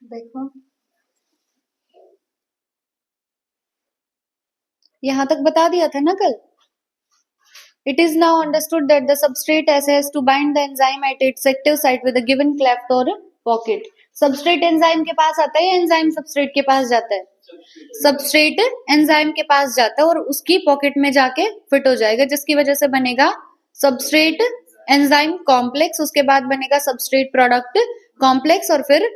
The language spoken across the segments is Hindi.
देखो यहां तक बता दिया था ना कल। It is now understood that the substrate has to bind the enzyme at its active site with a given cleft or pocket. Substrate enzyme के पास आता है या enzyme substrate के पास जाता है? Substrate enzyme के पास जाता है और उसकी पॉकेट में जाके फिट हो जाएगा, जिसकी वजह से बनेगा substrate enzyme complex, उसके बाद बनेगा substrate product complex और फिर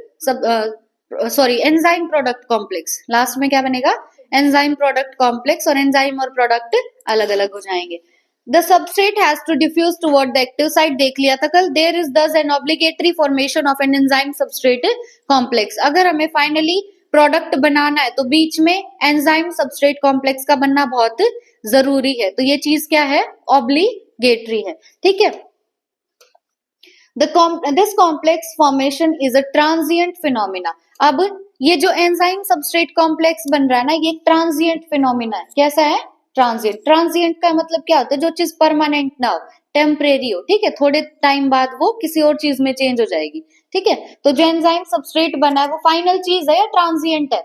enzyme product complex। लास्ट में क्या बनेगा? enzyme product complex और enzyme और product अलग अलग हो जाएंगे। The substrate has to diffuse toward the active site, देख लिया था कल। There is thus an obligatory formation of an enzyme substrate complex। अगर हमें फाइनली प्रोडक्ट बनाना है तो बीच में एंजाइम सबस्ट्रेट कॉम्प्लेक्स का बनना बहुत जरूरी है। तो ये चीज क्या है? ऑब्लिगेटरी है। ठीक है। This complex formation is a transient phenomena। अब ये जो एंजाइम सबस्ट्रेट कॉम्प्लेक्स बन रहा है ना, ये ट्रांजिएंट फिनोमिना है। कैसा है? ट्रांजिएंट। ट्रांजिएंट का मतलब क्या होता है? जो चीज परमानेंट ना हो, टेम्परेरी हो। ठीक है, थोड़े टाइम बाद वो किसी और चीज में चेंज हो जाएगी। ठीक है, तो जो एंजाइम सबस्ट्रेट बना है वो फाइनल चीज है या ट्रांजिएंट है?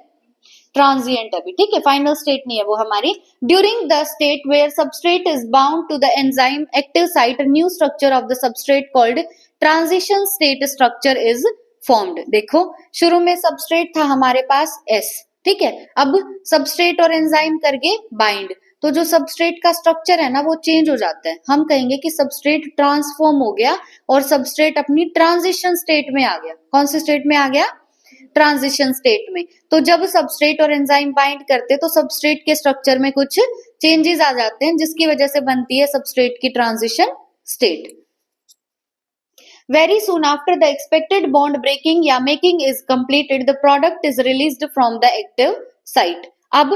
ट्रांजिएंट अभी। ठीक है, फाइनल स्टेट नहीं है वो हमारी। During the state where substrate is bound to the enzyme active site, new structure of the substrate called transition state structure is formed. देखो शुरू में सबस्ट्रेट था हमारे पास S। ठीक है, अब सबस्ट्रेट और एंजाइम करके बाइंड, तो जो सबस्ट्रेट का स्ट्रक्चर है ना वो चेंज हो जाता है। हम कहेंगे कि सबस्ट्रेट ट्रांसफॉर्म हो गया और सबस्ट्रेट अपनी ट्रांजिशन स्टेट में आ गया। कौन सी स्टेट में आ गया? ट्रांजिशन स्टेट में। तो जब सबस्ट्रेट और एंजाइम बाइंड करते तो सबस्ट्रेट के स्ट्रक्चर में कुछ चेंजेस आ जाते हैं, जिसकी वजह से बनती है सबस्ट्रेट की transition state. Very soon after the expected bond breaking या making is completed, the product is released from the active site। अब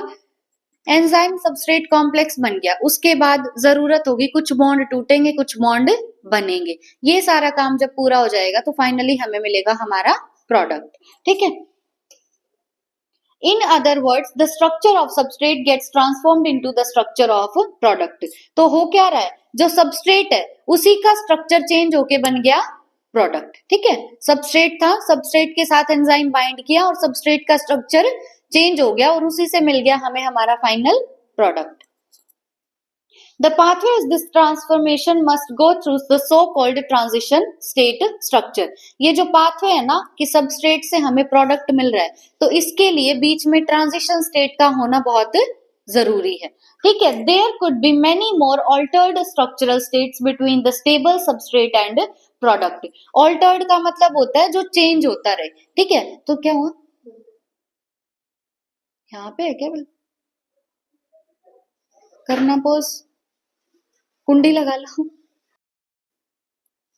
एंजाइम सबस्ट्रेट कॉम्प्लेक्स बन गया, उसके बाद जरूरत होगी कुछ बॉन्ड टूटेंगे, कुछ बॉन्ड बनेंगे। ये सारा काम जब पूरा हो जाएगा तो फाइनली हमें मिलेगा हमारा प्रोडक्ट। ठीक है। In other words, the structure of substrate gets transformed into the structure of product। तो हो क्या रहा है? जो सबस्ट्रेट है उसी का स्ट्रक्चर चेंज होके बन गया प्रोडक्ट। ठीक है, सबस्ट्रेट था, सबस्ट्रेट के साथ एंजाइम बाइंड किया और सबस्ट्रेट का स्ट्रक्चर चेंज हो गया और उसी से मिल गया हमें हमारा final product. The pathway of this transformation must go through the so-called transition state structure। ये जो pathway है ना कि सबस्ट्रेट से हमें प्रोडक्ट मिल रहा है, तो इसके लिए बीच में ट्रांजिशन स्टेट का होना बहुत जरूरी है। ठीक है, there could be many more altered structural states between the stable substrate and product। altered का मतलब होता है जो चेंज होता रहे। ठीक है, तो क्या हुआ? यहाँ पे है क्या? करना पोज, कुंडी लगा लो।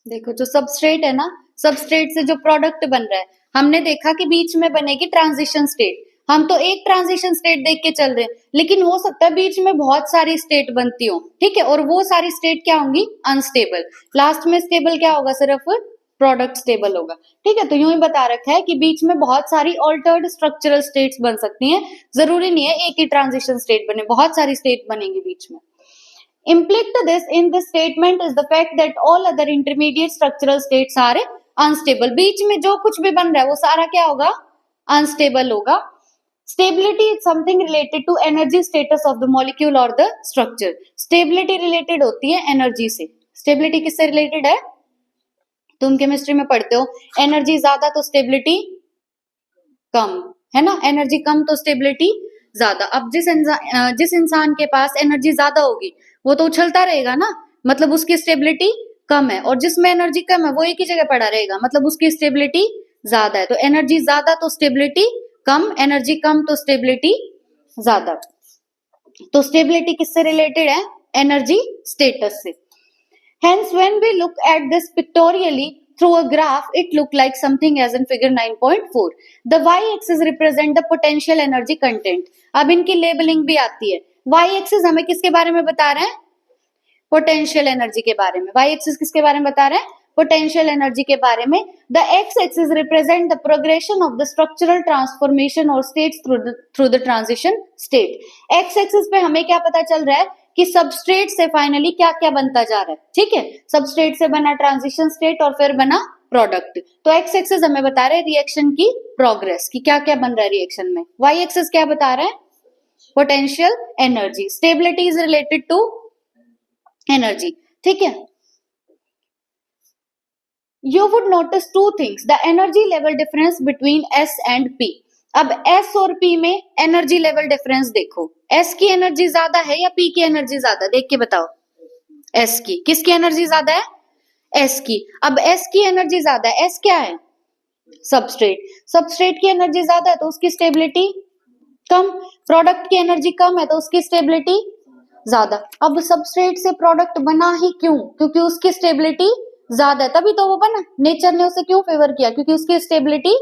देखो जो सबस्ट्रेट है ना, सबस्ट्रेट से जो प्रोडक्ट बन रहा है, हमने देखा कि बीच में बनेगी ट्रांजिशन स्टेट। हम तो एक ट्रांजिशन स्टेट देख के चल रहे हैं, लेकिन हो सकता है बीच में बहुत सारी स्टेट बनती हो। ठीक है, और वो सारी स्टेट क्या होंगी? अनस्टेबल। लास्ट में स्टेबल क्या होगा? सिर्फ प्रोडक्ट स्टेबल होगा। ठीक है, तो यूं ही बता रखा है कि बीच में बहुत सारी ऑल्टर्ड स्ट्रक्चरल स्टेट्स बन सकती हैं। जरूरी नहीं है एक ही ट्रांजिशन स्टेट बने, बहुत सारी स्टेट बनेंगी बीच में। Implicit this in this statement is the fact that all other intermediate structural states are unstable। बीच में जो कुछ भी बन रहा है वो सारा क्या होगा? अनस्टेबल होगा। Stability is something related to energy status of the molecule or the structure। Stability related होती है एनर्जी से। Stability किससे रिलेटेड है? तुम केमिस्ट्री में पढ़ते हो, एनर्जी ज्यादा तो स्टेबिलिटी कम, है ना? एनर्जी कम तो स्टेबिलिटी ज्यादा। अब जिस इंसान के पास एनर्जी ज्यादा होगी वो तो उछलता रहेगा ना, मतलब उसकी स्टेबिलिटी कम है, और जिसमें एनर्जी कम है वो एक ही जगह पड़ा रहेगा, मतलब उसकी स्टेबिलिटी ज्यादा है। तो एनर्जी ज्यादा तो स्टेबिलिटी कम, एनर्जी कम तो स्टेबिलिटी ज्यादा। तो स्टेबिलिटी किससे रिलेटेड है? एनर्जी स्टेटस से। Hence, when we look at this pictorially through a graph, it look like something as in figure 9.4। The y-axis represent the potential energy content। अब इनकी लेबलिंग भी आती है। y-axis हमें किसके बारे में बता रहे हैं? पोटेंशियल एनर्जी के बारे में। y-axis किसके बारे में बता रहे हैं? पोटेंशियल एनर्जी के बारे में। The x-axis represent the progression of the structural transformation or states through the transition state। x-axis पे हमें क्या पता चल रहा है कि सबस्ट्रेट से फाइनली क्या क्या बनता जा रहा है। ठीक है, सबस्ट्रेट से बना ट्रांजिशन स्टेट और फिर बना प्रोडक्ट। तो एक्स एक्सिस हमें बता रहे हैं रिएक्शन की प्रोग्रेस की क्या क्या बन रहा है रिएक्शन में। वाई एक्सिस क्या बता रहा है, potential energy. Stability is related to energy, ठीक है। You would notice two things, the energy level difference between S and P. अब S और P में एनर्जी लेवल डिफरेंस देखो, S की एनर्जी ज्यादा है या P की एनर्जी ज्यादा, देख के बताओ। S की, किसकी एनर्जी ज्यादा है, S की। अब S की एनर्जी ज्यादा है, S क्या है, सबस्ट्रेट। सबस्ट्रेट की एनर्जी ज्यादा है तो उसकी स्टेबिलिटी कम, प्रोडक्ट की एनर्जी कम है तो उसकी स्टेबिलिटी ज्यादा। अब सबस्ट्रेट से प्रोडक्ट बना ही क्यों, क्योंकि उसकी स्टेबिलिटी ज्यादा है, तभी तो वो बना। नेचर ने उसे क्यों फेवर किया, क्योंकि उसकी स्टेबिलिटी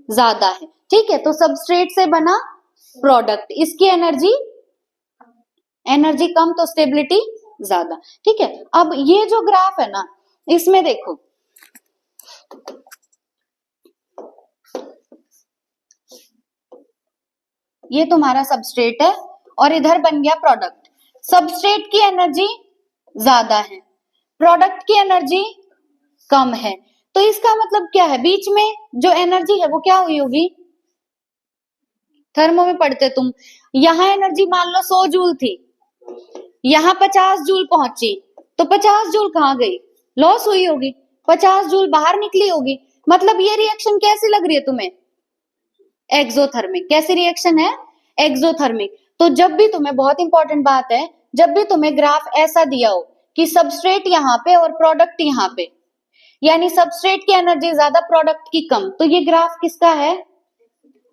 ज्यादा है, ठीक है। तो सबस्ट्रेट से बना प्रोडक्ट, इसकी एनर्जी कम तो स्टेबिलिटी ज्यादा, ठीक है। अब ये जो ग्राफ है ना, इसमें देखो ये तुम्हारा सबस्ट्रेट है और इधर बन गया प्रोडक्ट। सबस्ट्रेट की एनर्जी ज्यादा है, प्रोडक्ट की एनर्जी कम है, तो इसका मतलब क्या है, बीच में जो एनर्जी है वो क्या हुई होगी, थर्मो में पढ़ते तुम, यहां एनर्जी मान लो 100 जूल थी, यहां 50 जूल पहुंची, तो 50 जूल कहां गई, लॉस हुई होगी, 50 जूल बाहर निकली होगी। मतलब ये रिएक्शन कैसी लग रही है तुम्हें, एक्सोथर्मिक। कैसी रिएक्शन है, एक्सोथर्मिक। तो जब भी तुम्हें, बहुत इंपॉर्टेंट बात है, जब भी तुम्हें ग्राफ ऐसा दिया हो कि सबस्ट्रेट यहाँ पे और प्रोडक्ट यहाँ पे, यानी सबस्ट्रेट की एनर्जी ज्यादा प्रोडक्ट की कम, तो ये ग्राफ किसका है,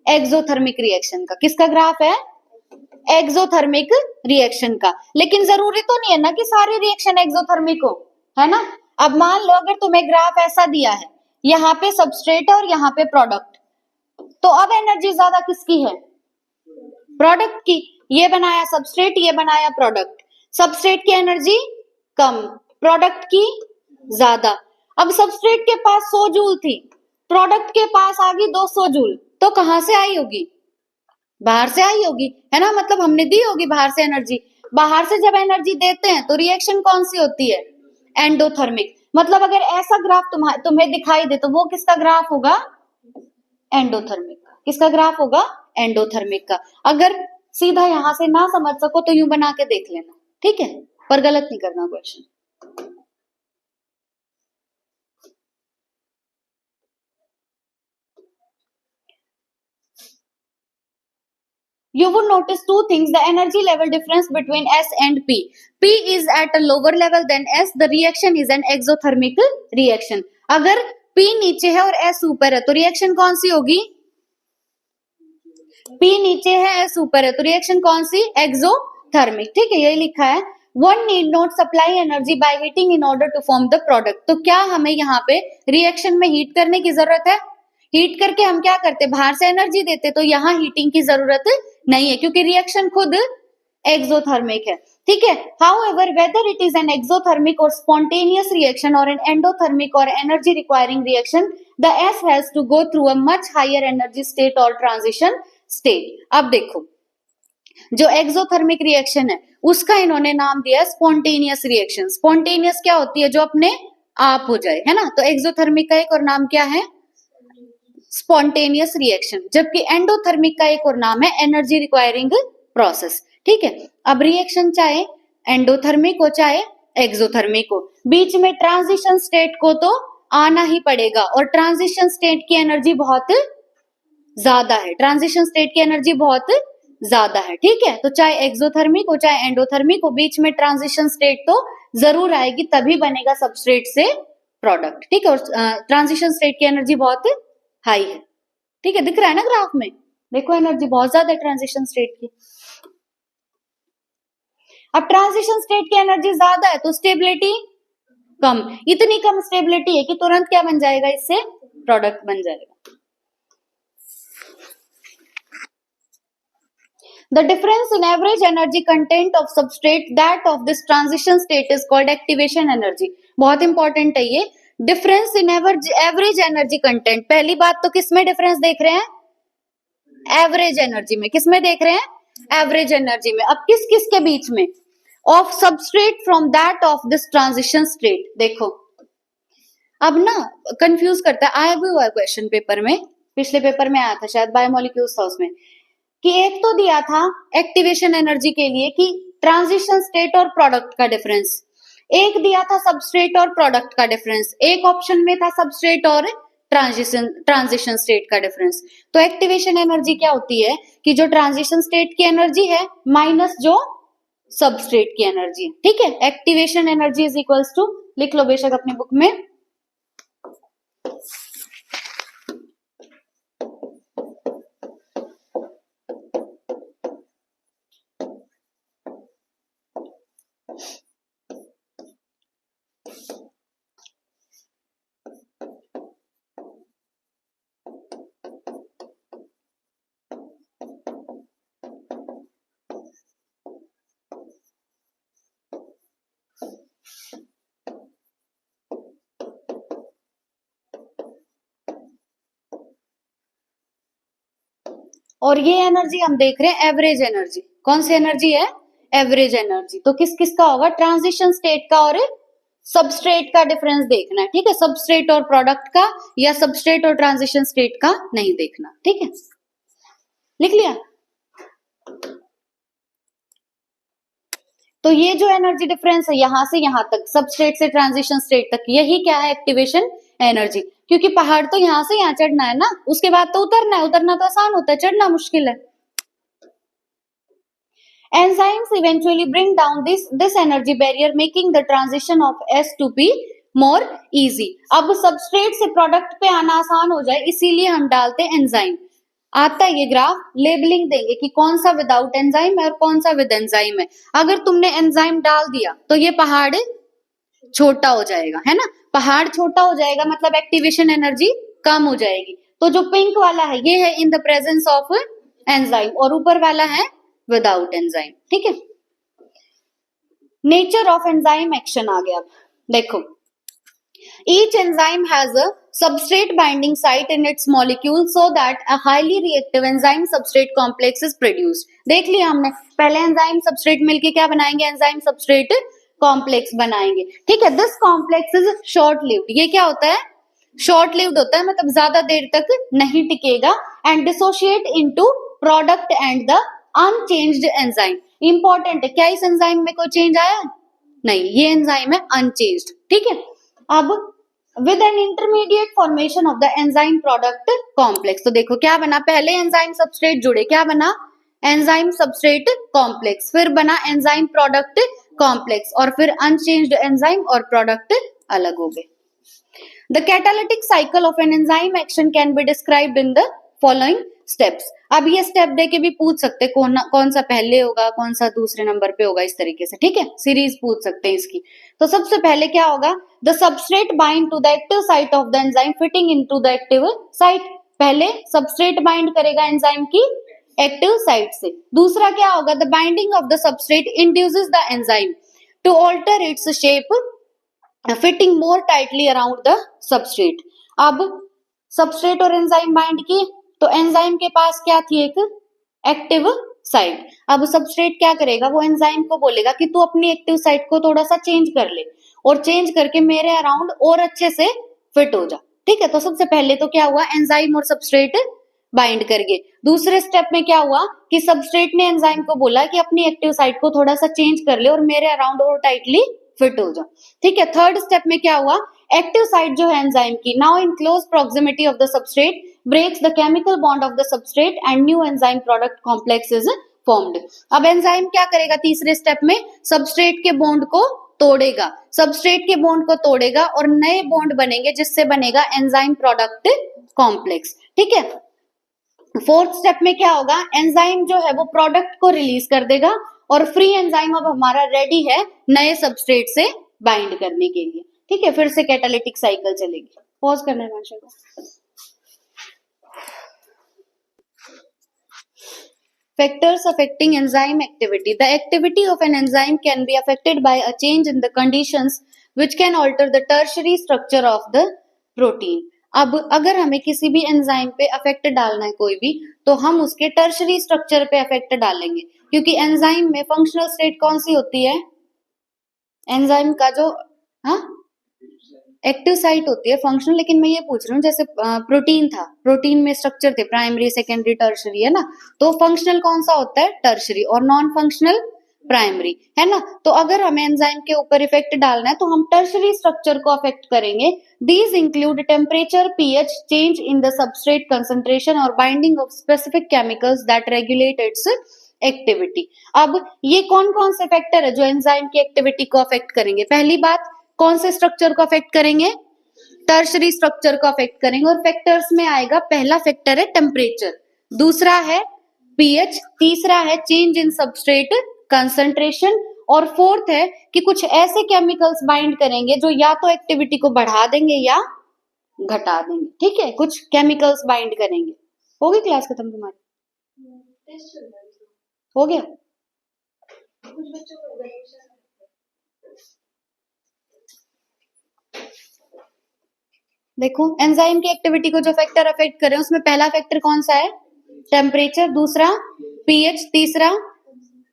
एक्सोथर्मिक रिएक्शन का। किसका ग्राफ है, एक्सोथर्मिक रिएक्शन का। लेकिन जरूरी तो नहीं है ना कि सारी रिएक्शन एक्सोथर्मिक हो, है ना। अब मान लो अगर तुम्हें ग्राफ ऐसा दिया है, यहाँ पे सबस्ट्रेट और यहाँ पे प्रोडक्ट, तो अब एनर्जी ज्यादा किसकी है, प्रोडक्ट की। ये बनाया सबस्ट्रेट, ये बनाया प्रोडक्ट, सबस्ट्रेट की एनर्जी कम, प्रोडक्ट की ज्यादा। अब सबस्ट्रेट के पास 100 जूल थी, प्रोडक्ट के पास आ गई 200 जूल, तो कहां से आई होगी, बाहर से आई होगी, है ना। मतलब हमने दी होगी बाहर से एनर्जी। बाहर से जब एनर्जी देते हैं तो रिएक्शन कौन सी होती है, एंडोथर्मिक। मतलब अगर ऐसा ग्राफ तुम्हें दिखाई दे तो वो किसका ग्राफ होगा, एंडोथर्मिक का। किसका ग्राफ होगा, एंडोथर्मिक का। अगर सीधा यहां से ना समझ सको तो यूं बना के देख लेना, ठीक है, पर गलत नहीं करना question. You would notice two things, the energy level difference between S and P. P is at a lower level than S, the reaction is an exothermic reaction. अगर P नीचे है और S ऊपर है तो रिएक्शन कौन सी होगी, P नीचे है S ऊपर है तो रिएक्शन कौन सी, एक्सोथर्मिक, ठीक है, यही लिखा है। One need not supply energy by heating in order to form the product. तो क्या हमें यहाँ पे रिएक्शन में हीट करने की जरूरत है, हीट करके हम क्या करते, बाहर से एनर्जी देते, तो यहाँ हीटिंग की जरूरत नहीं है क्योंकि रिएक्शन खुद एक्सोथर्मिक है, ठीक है। However, whether it is an exothermic or spontaneous reaction or an endothermic or energy requiring reaction, the S has to go through a much higher energy state or transition state. अब देखो जो एक्सोथर्मिक रिएक्शन है उसका इन्होंने नाम दिया स्पॉन्टेनियस रिएक्शन। स्पॉन्टेनियस क्या होती है, जो अपने आप हो जाए, है ना। तो एक्सोथर्मिक का एक और नाम क्या है, स्पॉन्टेनियस रिएक्शन। जबकि एंडोथर्मिक का एक और नाम है एनर्जी रिक्वायरिंग प्रोसेस, ठीक है। अब रिएक्शन चाहे एंडोथर्मिक हो चाहे एक्सोथर्मिक हो, बीच में ट्रांजिशन स्टेट को तो आना ही पड़ेगा, और ट्रांजिशन स्टेट की एनर्जी बहुत ज्यादा है, ट्रांजिशन स्टेट की एनर्जी बहुत ज्यादा है, ठीक है। तो चाहे एक्सोथर्मिक हो चाहे एंडोथर्मिक हो, बीच में ट्रांजिशन स्टेट तो जरूर आएगी, तभी बनेगा सबस्ट्रेट से प्रोडक्ट, ठीक है। और ट्रांजिशन स्टेट की एनर्जी बहुत हाई है, ठीक है, दिख रहा है ना ग्राफ में, देखो एनर्जी बहुत ज्यादा है ट्रांजिशन स्टेट की। अब ट्रांजिशन स्टेट की एनर्जी ज्यादा है तो स्टेबिलिटी कम, इतनी कम स्टेबिलिटी है कि तुरंत क्या बन जाएगा, इससे प्रोडक्ट बन जाएगा। The difference in average energy content of substrate that of this transition state is called activation energy. बहुत इंपॉर्टेंट है ये difference in average energy content. पहली बात तो किसमें डिफरेंस देख रहे हैं, एवरेज एनर्जी में। किसमें देख रहे हैं, एवरेज एनर्जी में। अब किस किस के बीच में, of substrate from that of this transition state. देखो अब ना कंफ्यूज करता है, आया भी हुआ है क्वेश्चन पेपर में, पिछले पेपर में आया था शायद, बायोमोलिक्यूल्स था उसमें, कि एक तो दिया था एक्टिवेशन एनर्जी के लिए कि ट्रांजिशन स्टेट और प्रोडक्ट का डिफरेंस, एक दिया था सबस्ट्रेट और प्रोडक्ट का डिफरेंस, एक ऑप्शन में था सबस्ट्रेट और ट्रांजिशन स्टेट का डिफरेंस। तो एक्टिवेशन एनर्जी क्या होती है कि जो ट्रांजिशन स्टेट की एनर्जी है माइनस जो सबस्ट्रेट की एनर्जी, ठीक है। Activation energy is equals to, लिख लो बेशक अपनी बुक में, और ये एनर्जी हम देख रहे हैं एवरेज एनर्जी, कौन सी एनर्जी है, एवरेज एनर्जी। तो किस किस का होगा, ट्रांजिशन स्टेट का और सबस्ट्रेट का डिफरेंस देखना है, ठीक है, सबस्ट्रेट और प्रोडक्ट का, या सबस्ट्रेट और ट्रांजिशन स्टेट का नहीं देखना, ठीक है, लिख लिया। तो ये जो एनर्जी डिफरेंस है यहां से यहां तक, सबस्ट्रेट से ट्रांजिशन स्टेट तक, यही क्या है, एक्टिवेशन एनर्जी। क्योंकि पहाड़ तो यहां से यहां चढ़ना है ना, उसके बाद तो उतरना है, उतरना तो आसान होता है, चढ़ना मुश्किल है। Enzymes eventually bring down this energy barrier, making the transition of S to P more easy. अब सबस्ट्रेट से प्रोडक्ट पे आना आसान हो जाए, इसीलिए हम डालते हैं एंजाइम। आता है ये ग्राफ, लेबलिंग देंगे कि कौन सा विदाउट एंजाइम है और कौन सा विद एंजाइम है। अगर तुमने एंजाइम डाल दिया तो ये पहाड़ छोटा हो जाएगा, है ना, पहाड़ छोटा हो जाएगा मतलब एक्टिवेशन एनर्जी कम हो जाएगी। तो जो पिंक वाला है ये है in the presence of enzyme, और ऊपर वाला है विदाउट एंजाइम, ठीक है। नेचर ऑफ एंजाइम एक्शन आ गया, अब देखो, each enzyme has a substrate binding site in its molecule so that a highly reactive enzyme substrate complex is produced। देख लिया हमने, पहले एंजाइम सबस्ट्रेट मिलके क्या बनाएंगे, एंजाइम सबस्ट्रेट कॉम्प्लेक्स बनाएंगे, ठीक है। This complex is short lived, ये क्या होता है, शॉर्ट लिव्ड होता है, मतलब ज्यादा देर तक नहीं टिकेगा। And dissociate into product and the unchanged enzyme. Important है, क्या इस एंजाइम में कोई चेंज आया, नहीं, ये एंजाइम है अनचेंज्ड, ठीक है। अब with an intermediate formation of the enzyme product complex, तो देखो क्या बना, पहले एंजाइम सबस्ट्रेट जुड़े, क्या बना, एंजाइम सबस्ट्रेट कॉम्प्लेक्स, फिर बना एंजाइम प्रोडक्ट कॉम्प्लेक्स, और फिर अनचेंज्ड एंजाइम और प्रोडक्ट अलग हो गए। The catalytic cycle of an enzyme action can be described in the following steps। अब ये स्टेप देके भी पूछ सकते कौन सा पहले होगा, कौन सा दूसरे नंबर पे होगा, इस तरीके से, ठीक है, सीरीज पूछ सकते हैं इसकी। तो सबसे पहले क्या होगा, the substrate bind to the active site of the enzyme fitting into the active site. पहले सबस्ट्रेट बाइंड करेगा एंजाइम की एक्टिव साइट से। दूसरा क्या होगा, the binding of the substrate induces the enzyme to alter its shape fitting more tightly around the substrate. अब सबस्ट्रेट और एंजाइम बाइंड की, तो एंजाइम के पास क्या थी, एक एक्टिव साइट। अब सबस्ट्रेट क्या करेगा, वो एंजाइम को बोलेगा कि तू अपनी एक्टिव साइट को थोड़ा सा चेंज कर ले, और चेंज करके मेरे अराउंड और अच्छे से फिट हो जा, ठीक है। तो सबसे पहले तो क्या हुआ, एंजाइम और सबस्ट्रेट बाइंड कर गए। दूसरे स्टेप में क्या हुआ कि सबस्ट्रेट ने एंजाइम को बोला कि अपनी एक्टिव साइट को थोड़ा सा चेंज कर ले और मेरे अराउंड और टाइटली फिट हो जाओ, ठीक है। थर्ड स्टेप में क्या हुआ, एक्टिव साइट जो है एंजाइम की, now in close proximity of the substrate breaks the chemical bond of the substrate and new enzyme product complex is formed. अब एंजाइम क्या करेगा, तीसरे स्टेप में सबस्ट्रेट के बॉन्ड को तोड़ेगा, सबस्ट्रेट के बॉन्ड को तोड़ेगा और नए बॉन्ड बनेंगे जिससे बनेगा एंजाइम प्रोडक्ट कॉम्प्लेक्स, ठीक है। फोर्थ स्टेप में क्या होगा, एंजाइम जो है वो प्रोडक्ट को रिलीज कर देगा और फ्री एंजाइम अब हमारा रेडी है नए सबस्ट्रेट से बाइंड करने के लिए, ठीक है। फिर से कैटालिटिक साइकिल चलेगी, पॉज करना है माशा को। Factors affecting enzyme activity. The activity of an enzyme can be affected by a change in the conditions which can alter the tertiary structure of the protein. अब अगर हमें किसी भी एंजाइम पे अफेक्ट डालना है कोई भी, तो हम उसके टर्शरी स्ट्रक्चर पे अफेक्ट डालेंगे, क्योंकि एंजाइम में फंक्शनल स्टेट कौन सी होती है, एंजाइम का जो, हाँ, एक्टिव साइट होती है फंक्शनल, लेकिन मैं ये पूछ रही हूँ जैसे प्रोटीन था, प्रोटीन में स्ट्रक्चर थे प्राइमरी सेकेंडरी टर्शरी, है ना, तो फंक्शनल कौन सा होता है? टर्शरी, और नॉन फंक्शनल प्राइमरी, है ना। तो अगर हमें एंजाइम के ऊपर इफेक्ट डालना है तो हम टर्शरी स्ट्रक्चर को अफेक्ट करेंगे। These include temperature, pH, change in the substrate concentration और binding of specific chemicals that regulate its activity. अब ये कौन कौन से फैक्टर है जो एंजाइम की एक्टिविटी को अफेक्ट करेंगे? पहली बात, कौन से स्ट्रक्चर को अफेक्ट करेंगे? टर्शरी स्ट्रक्चर को अफेक्ट करेंगे, और फैक्टर्स में आएगा, पहला फैक्टर है टेम्परेचर, दूसरा है पीएच, तीसरा है चेंज इन सबस्ट्रेट कंसंट्रेशन, और फोर्थ है कि कुछ ऐसे केमिकल्स बाइंड करेंगे जो या तो एक्टिविटी को बढ़ा देंगे या घटा देंगे। ठीक है, कुछ केमिकल्स बाइंड करेंगे। हो गई क्लास खत्म तुम्हारी? हो गया? देखो एंजाइम की एक्टिविटी को जो फैक्टर अफेक्ट कर रहे हैं उसमें पहला फैक्टर कौन सा है? टेम्परेचर, दूसरा पीएच, तीसरा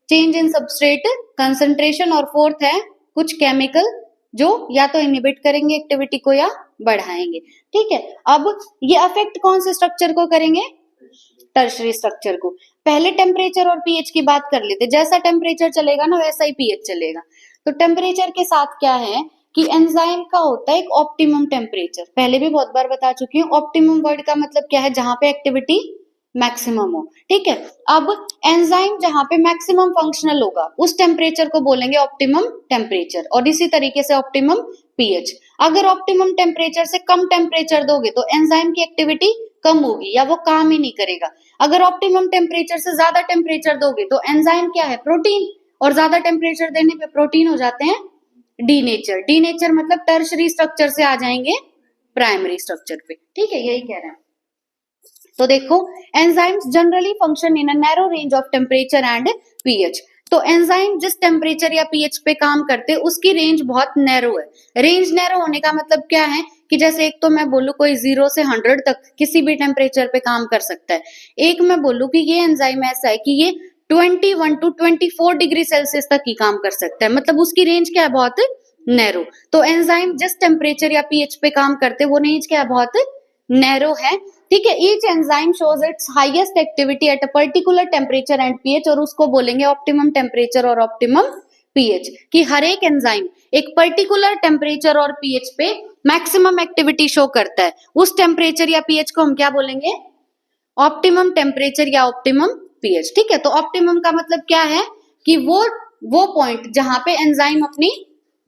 चेंज इन सबस्ट्रेट कंसंट्रेशन, और फोर्थ है कुछ केमिकल जो या तो इनहिबिट करेंगे एक्टिविटी को या बढ़ाएंगे। ठीक है, अब ये अफेक्ट कौन से स्ट्रक्चर को करेंगे? टर्शरी स्ट्रक्चर को। पहले टेम्परेचर और पीएच की बात कर लेते, जैसा टेम्परेचर चलेगा ना वैसा ही पीएच चलेगा। तो टेम्परेचर के साथ क्या है कि एंजाइम का होता है एक ऑप्टिमम टेम्परेचर, पहले भी बहुत बार बता चुकी हूँ। ऑप्टिमम वर्ड का मतलब क्या है? जहां पे एक्टिविटी मैक्सिमम हो। ठीक है, अब एंजाइम जहां पे मैक्सिमम फंक्शनल होगा उस टेम्परेचर को बोलेंगे ऑप्टिमम टेम्परेचर, और इसी तरीके से ऑप्टिमम पीएच। अगर ऑप्टिमम टेम्परेचर से कम टेम्परेचर दोगे तो एंजाइम की एक्टिविटी कम होगी या वो काम ही नहीं करेगा। अगर ऑप्टिमम टेम्परेचर से ज्यादा टेम्परेचर दोगे तो एंजाइम क्या है? प्रोटीन, और ज्यादा टेम्परेचर देने पे प्रोटीन हो जाते हैं डीनेचर। डीनेचर मतलब टर्शरी स्ट्रक्चर से आ जाएंगे प्राइमरी स्ट्रक्चर पे। ठीक है, यही कह रहे हैं। तो देखो enzymes generally function in a narrow range of temperature and pH. तो एंजाइम जिस टेम्परेचर या पीएच पे काम करते हैं उसकी रेंज बहुत नैरो है। रेंज नैरो होने का मतलब क्या है कि जैसे एक तो मैं बोलूं कोई 0 से 100 तक किसी भी टेम्परेचर पे काम कर सकता है, एक मैं बोलूं कि ये एंजाइम ऐसा है कि ये 21 टू 24 डिग्री सेल्सियस तक ही काम कर सकता है, मतलब उसकी रेंज क्या है? बहुत नैरो। तो एंजाइम जिस टेम्परेचर या पीएच पे काम करते हैं वो रेंज क्या है? बहुत नैरो है। ठीक है, each enzyme shows it's highest activity at a particular temperature and pH, और उसको बोलेंगे ऑप्टिमम टेम्परेचर और ऑप्टिमम पीएच। कि हर एक एंजाइम एक पर्टिकुलर टेम्परेचर और पीएच पे मैक्सिमम एक्टिविटी शो करता है, उस टेम्परेचर या पीएच को हम क्या बोलेंगे? ऑप्टिमम टेम्परेचर या ऑप्टिमम पीएच। ठीक है, तो ऑप्टिमम का मतलब क्या है कि वो पॉइंट जहां पे एंजाइम अपनी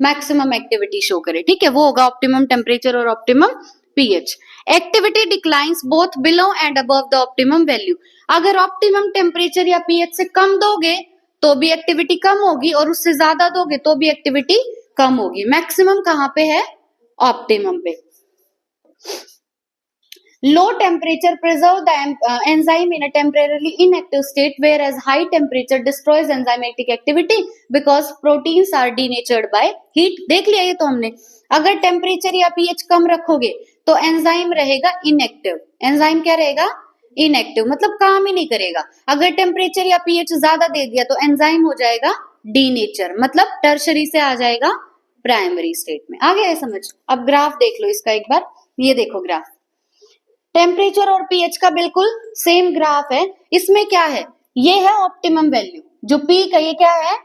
मैक्सिमम एक्टिविटी शो करे। ठीक है, वो होगा ऑप्टिमम टेम्परेचर और optimum pH. Activity declines both below and above the optimum value. अगर ऑप्टिमम टेम्परेचर या पीएच से कम दोगे तो भी एक्टिविटी कम होगी, और उससे ज्यादा दोगे तो भी एक्टिविटी कम होगी। मैक्सिमम कहां पे है? ऑप्टिमम पे। Low temperature preserve the enzyme in a temporarily inactive state, whereas high temperature destroys enzymatic activity because proteins are denatured by heat. देख लिया ये तो हमने। अगर टेम्परेचर या पीएच कम रखोगे तो एंजाइम रहेगा इनएक्टिव। एंजाइम क्या रहेगा? इनएक्टिव, मतलब काम ही नहीं करेगा। अगर टेम्परेचर या पीएच ज्यादा दे दिया तो एंजाइम हो जाएगा डीनेचर, मतलब टर्शरी से आ जाएगा प्राइमरी स्टेट में। आ गया है समझ? अब ग्राफ देख लो इसका एक बार। ये देखो ग्राफ, टेम्परेचर और पीएच का बिल्कुल सेम ग्राफ है। इसमें क्या है? ये है ऑप्टिमम वैल्यू, जो पीक है ये क्या है?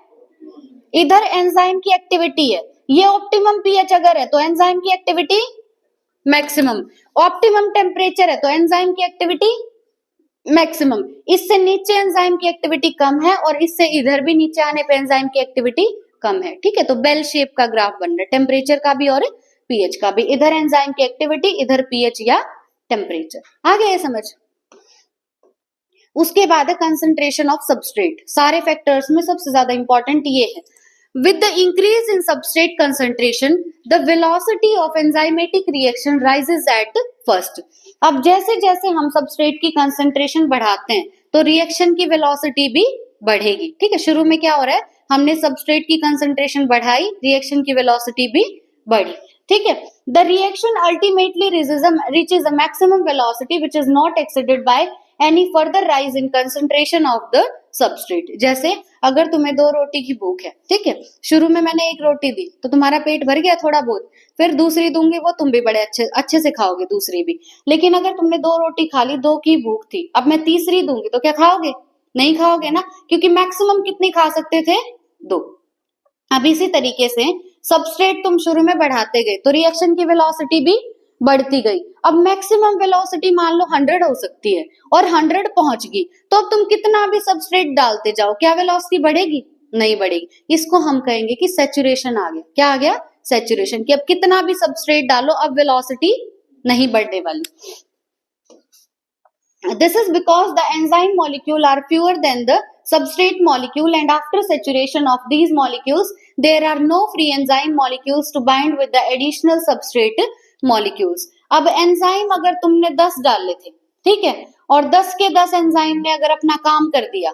इधर एंजाइम की एक्टिविटी है। ये ऑप्टिमम पीएच अगर है तो एंजाइम की एक्टिविटी मैक्सिमम। ऑप्टिमम टेम्परेचर है तो एंजाइम की एक्टिविटी मैक्सिमम। इससे नीचे एंजाइम की एक्टिविटी कम है, और इससे इधर भी नीचे आने पे एंजाइम की एक्टिविटी कम है। ठीक है, तो बेल शेप का ग्राफ बन रहा है टेम्परेचर का भी और पीएच का भी। इधर एंजाइम की एक्टिविटी, इधर पीएच या टेम्परेचर। आ गया समझ? उसके बाद है कंसंट्रेशन ऑफ सबस्ट्रेट। सारे फैक्टर्स में सबसे ज्यादा इंपॉर्टेंट ये है। With the increase in substrate concentration the velocity of enzymatic reaction rises at first. अब जैसे जैसे हम सबस्ट्रेट की कंसंट्रेशन बढ़ाते हैं तो रिएक्शन की वेलोसिटी भी बढ़ेगी। ठीक है, शुरू में क्या हो रहा है? हमने सबस्ट्रेट की कंसंट्रेशन बढ़ाई, रिएक्शन की वेलोसिटी भी बढ़ी। ठीक है, the reaction ultimately reaches a maximum velocity which is not exceeded by any further rise in concentration of the substrate. जैसे अगर तुम्हें 2 रोटी की भूख है, ठीक है, शुरू में मैंने 1 रोटी दी तो तुम्हारा पेट भर गया थोड़ा बहुत, फिर दूसरी दूंगी वो तुम भी बड़े अच्छे से खाओगे दूसरी भी। लेकिन अगर तुमने 2 रोटी खा ली, 2 की भूख थी, अब मैं तीसरी दूंगी तो क्या खाओगे? नहीं खाओगे ना, क्योंकि मैक्सिमम कितनी खा सकते थे? 2। अब इसी तरीके से सबस्ट्रेट तुम शुरू में बढ़ाते गए तो रिएक्शन की वेलोसिटी भी बढ़ती गई। अब मैक्सिमम वेलोसिटी मान लो 100 हो सकती है और 100 पहुंच गई, तो अब तुम कितना भी सबस्ट्रेट डालते जाओ, क्या वेलोसिटी बढ़ेगी? नहीं बढ़ेगी। इसको हम कहेंगे कि सैचुरेशन आ गया। क्या आ गया? सैचुरेशन। कि अब कितना भी सबस्ट्रेट डालो अब वेलोसिटी नहीं बढ़ने वाली। This is because the enzyme molecule are fewer than the substrate molecule, and after saturation of these molecules there are no free enzyme molecules to bind with the additional substrate molecules. अब एंजाइम अगर तुमने 10 डाले थे, ठीक है, और 10 के 10 एंजाइम ने अगर अपना काम कर दिया,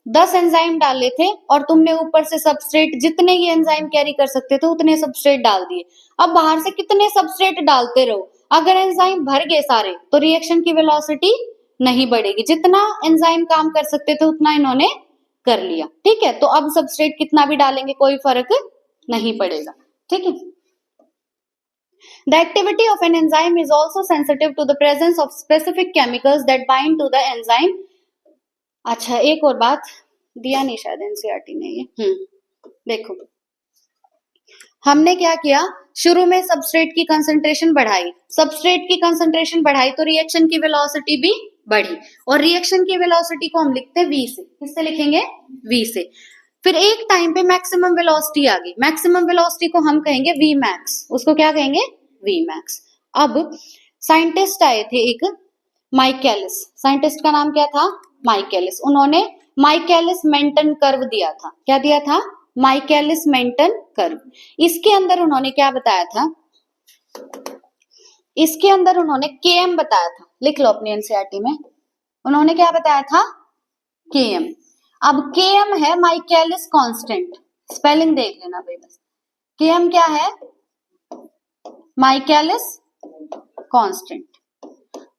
10 एंजाइम डाले थे और तुमने ऊपर से सबस्ट्रेट जितने ये एंजाइम कैरी कर सकते थे उतने सबस्ट्रेट डाल दिए। अब बाहर से कितने सबस्ट्रेट डालते रहो, अगर एंजाइम भर गए सारे तो रिएक्शन की वेलोसिटी नहीं बढ़ेगी। जितना एंजाइम काम कर सकते थे उतना इन्होंने कर लिया, ठीक है। तो अब सबस्ट्रेट कितना भी डालेंगे कोई फर्क नहीं पड़ेगा, ठीक है। The activity of an enzyme is also sensitive to the presence of specific chemicals that bind to the enzyme. अच्छा, एक और बात दिया नहीं शायद एनसीईआरटी ने ये, देखो हमने क्या किया, शुरू में सबस्ट्रेट की कंसंट्रेशन बढ़ाई, सबस्ट्रेट की कंसंट्रेशन बढ़ाई तो रिएक्शन की वेलोसिटी भी बढ़ी, और रिएक्शन की वेलोसिटी को हम लिखते हैं v से। किससे लिखेंगे? v से। फिर एक टाइम पे मैक्सिमम वेलोसिटी आ गई, मैक्सिमम वेलोसिटी को हम कहेंगे v max। उसको क्या कहेंगे? v max। अब साइंटिस्ट आए थे एक, माइकेलिस, साइंटिस्ट का नाम क्या था? माइकेलिस। उन्होंने माइकेलिस मेंटन कर्व दिया था। क्या दिया था? माइकेलिस मेंटन कर्व। इसके अंदर उन्होंने क्या बताया था? इसके अंदर उन्होंने Km बताया था, लिख लो अपनी एनसीईआरटी में। उन्होंने क्या बताया था? Km। अब Km है माइकेलिस कांस्टेंट, स्पेलिंग देख लेना भाई बस। Km क्या है? Michaelis constant.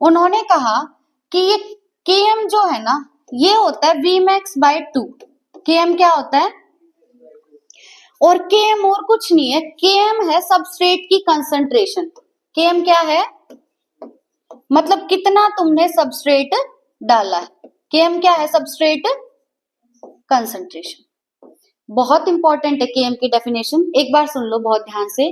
उन्होंने कहा कि ये Km जो है ना, ये होता है Vmax/2। Km क्या होता है? और Km और कुछ नहीं है, Km है सबस्ट्रेट की कंसंट्रेशन। Km क्या है? मतलब कितना तुमने सबस्ट्रेट डाला है। Km क्या है? Substrate concentration. बहुत इंपॉर्टेंट है Km की डेफिनेशन, एक बार सुन लो बहुत ध्यान से।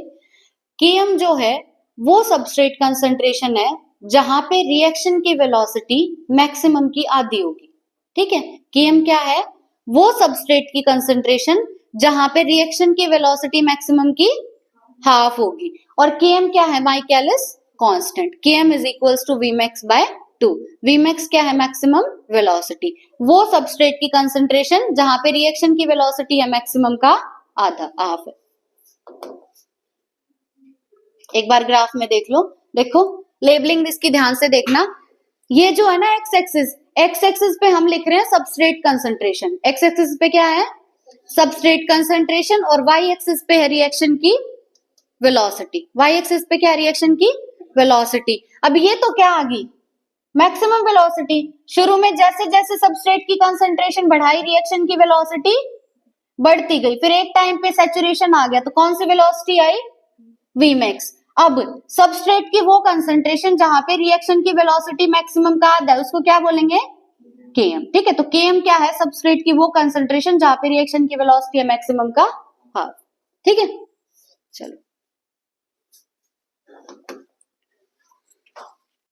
Km जो है वो सबस्ट्रेट कंसंट्रेशन है जहां पे रिएक्शन की वेलोसिटी मैक्सिमम की आधी होगी, ठीक है। Km क्या है? वो सबस्ट्रेट की कंसंट्रेशन जहां पे रिएक्शन की वेलोसिटी मैक्सिमम की हाफ होगी। और Km क्या है? Michaelis constant. Km is equals to Vmax/2। Vmax क्या है? Maximum velocity. वो सबस्ट्रेट की कंसंट्रेशन जहां पे रिएक्शन की वेलोसिटी है मैक्सिमम का आधा, हाफ है। एक बार ग्राफ में देख लो, देखो लेबलिंग इसकी ध्यान से देखना। ये जो है ना एक्स एक्सिस पे हम लिख रहे हैं सबस्ट्रेट कंसंट्रेशन। एक्स एक्सिस पे क्या है? सबस्ट्रेट कंसंट्रेशन, और वाई एक्सिस पे है रिएक्शन की वेलोसिटी। वाई एक्सिस पे क्या है? रिएक्शन की वेलोसिटी। अब ये तो क्या आ गई? Maximum velocity. शुरू में जैसे जैसे सबस्ट्रेट की कंसंट्रेशन बढ़ाई रिएक्शन की वेलोसिटी बढ़ती गई, फिर एक टाइम पे सैचुरेशन आ गया तो कौन सी वेलोसिटी आई? Vmax। अब सबस्ट्रेट की वो कंसंट्रेशन जहां पे रिएक्शन की वेलोसिटी मैक्सिमम का आधा है उसको क्या बोलेंगे? Km, ठीक है। तो Km क्या है? सबस्ट्रेट की वो कंसंट्रेशन जहां पे रिएक्शन की वेलोसिटी है मैक्सिमम का हाफ, ठीक है। चलो